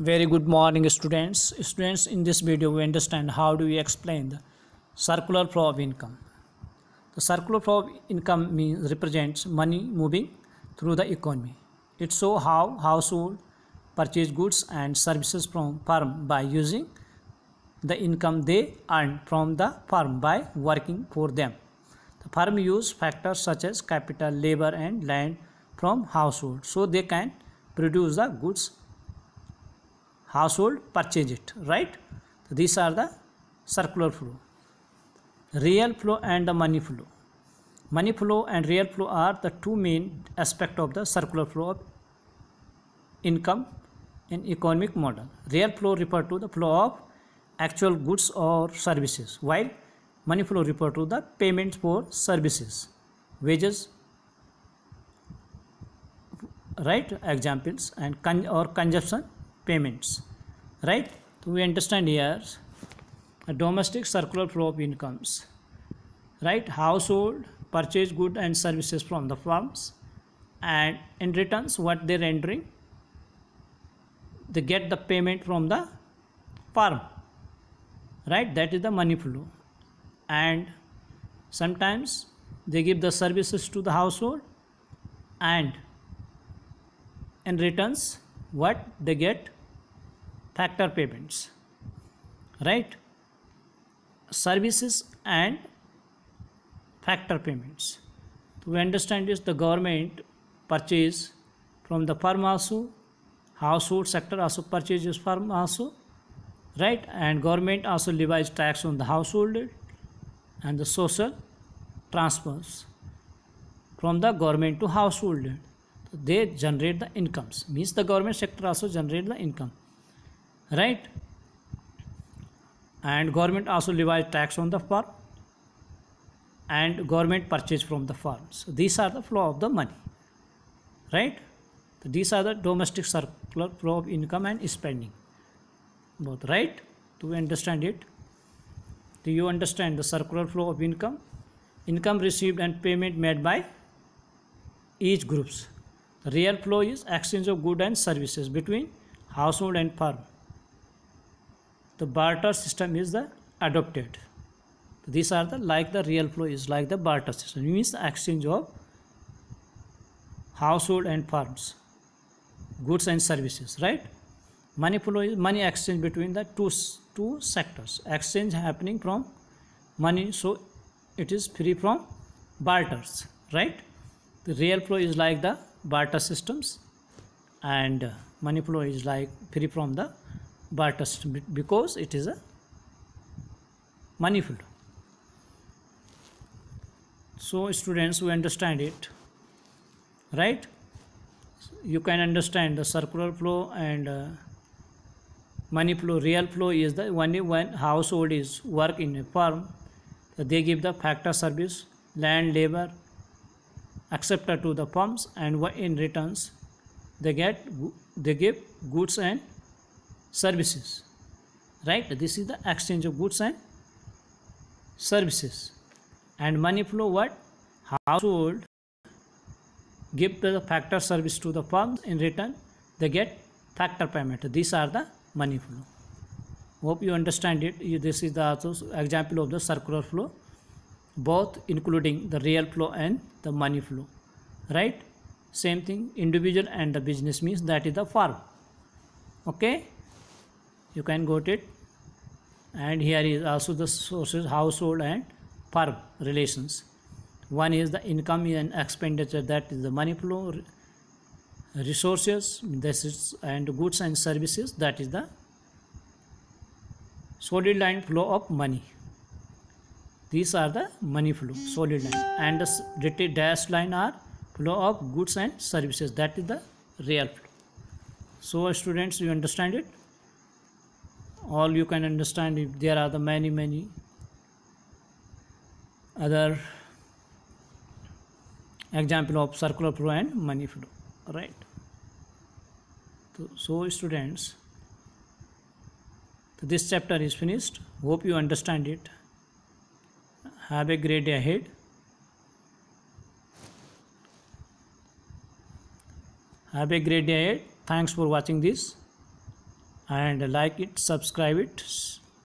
Very good morning, students. Students, in this video, we understand how do we explain the circular flow of income. The circular flow of income represents money moving through the economy. It shows how household purchase goods and services from firm by using the income they earn from the firm by working for them. The firm use factors such as capital, labor, and land from household so they can produce the goods household purchase it, right? So these are the circular flow. Real flow and the money flow. Money flow and real flow are the two main aspects of the circular flow of income in economic model. Real flow refer to the flow of actual goods or services, while money flow refer to the payments for services, wages, right? Examples and or consumption payments, right? So we understand here a domestic circular flow of incomes, right? Household purchase goods and services from the firms, and in returns what they're rendering, they get the payment from the firm, right? That is the money flow. And sometimes they give the services to the household, and in returns what they get, factor payments, right? Services and factor payments. To understand this, the government purchase from the firm also, household sector also purchases firm also, right? And government also levies tax on the household and the social transfers from the government to household. They generate the incomes, means the government sector also generate the income, right? And government also levies tax on the firm, and government purchase from the farms. So these are the flow of the money, right? So these are the domestic circular flow of income and spending, both, right? To understand it, do you understand the circular flow of income? Income received and payment made by each groups. The real flow is exchange of goods and services between household and firm. The barter system is the adopted. These are the like the real flow is like the barter system. It means the exchange of household and firms, goods and services, right? Money flow is money exchange between the two sectors. Exchange happening from money, so it is free from barters, right? The real flow is like the barter systems, and money flow is like free from the barter system because it is a money flow. So students, we understand it, right? You can understand the circular flow and money flow. Real flow is the only when household is work in a firm, they give the factor service, land, labor, accepted to the firms, and in returns they give goods and services, right? This is the exchange of goods and services. And money flow, what? Household give the factor service to the firms, in return they get factor payment. These are the money flow. Hope you understand it. This is the also example of the circular flow, both including the real flow and the money flow, right? Same thing, individual and the business, means that is the firm. Okay, you can got it. And here is also the sources, household and firm relations. One is the income and expenditure, that is the money flow. Resources, this is, and goods and services, that is the solid line flow of money. These are the money flow, solid line, and the dashed line are flow of goods and services, that is the real flow. So students, you understand it? All you can understand if there are the many other example of circular flow and money flow, right? So students, this chapter is finished. Hope you understand it. Have a great day ahead. Have a great day ahead. Thanks for watching this. and like it, subscribe it.